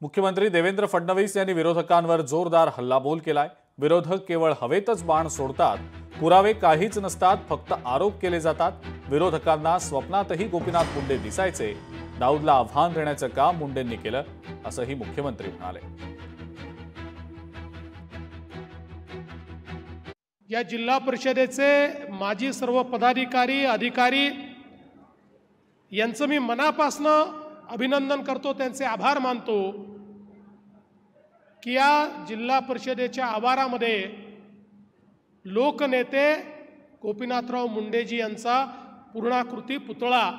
मुख्यमंत्री देवेंद्र फडणवीस यांनी विरोधकांवर जोरदार हल्लाबोल केलाय। विरोधक केवळ हवेतच बाण सोडतात, पुरावे काहीच नसतात, फक्त आरोप केले जातात। विरोधकांना स्वप्नातही गोपीनाथ मुंडे दिसायचे। दाऊदला आव्हान देण्याचं काम मुंडेंनी केलं, असंही मुख्यमंत्री म्हणाले। या जिल्हा परिषदेचे माजी सर्व पदाधिकारी अधिकारी यांचं मी मनापासून अभिनंदन करतो, त्यांचे आभार मानतो की या जिल्हा परिषदेच्या आवारामध्ये लोकनेते गोपीनाथराव मुंडेजी यांचा पूर्णाकृती पुतळा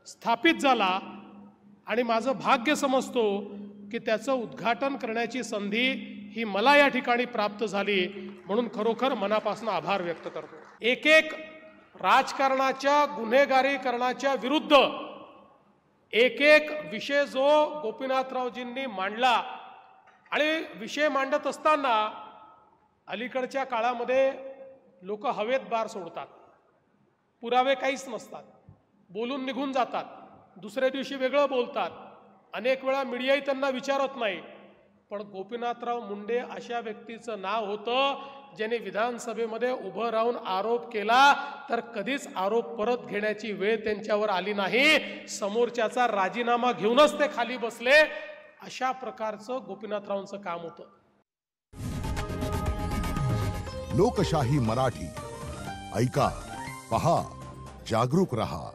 स्थापित झाला आणि माझं भाग्य समजतो की त्याचं उद्घाटन करण्याची संधी ही मला या ठिकाणी प्राप्त झाली, म्हणून खरोखर मनापासून आभार व्यक्त करतो। एक एक राजकारणाच्या गुन्हेगारीकरणाच्या विरुद्ध एक एक विषय जो गोपीनाथरावजींनी मांडला आणि विषय मांडत असताना अलीकडच्या काळामध्ये लोक हवेत बार सोडतात, पुरावे काहीच नसतात, बोलून निघून जातात, दुसऱ्या दिवशी वेगळं बोलतात, अनेक वेळा मीडियाही त्यांना विचारत नाही। पण गोपीनाथराव मुंडे अशा व्यक्तीचं नाव होतं ज्याने विधानसभेमध्ये उभं राहून आरोप केला तर कधीच आरोप परत घेण्याची वेळ त्यांच्यावर आली नाही। समोरच्याचा राजीनामा घेऊनच ते खाली बसले। अशा प्रकारचं गोपीनाथरावांचं काम होतं। लोकशाही मराठी ऐका, पहा, जागरूक रहा।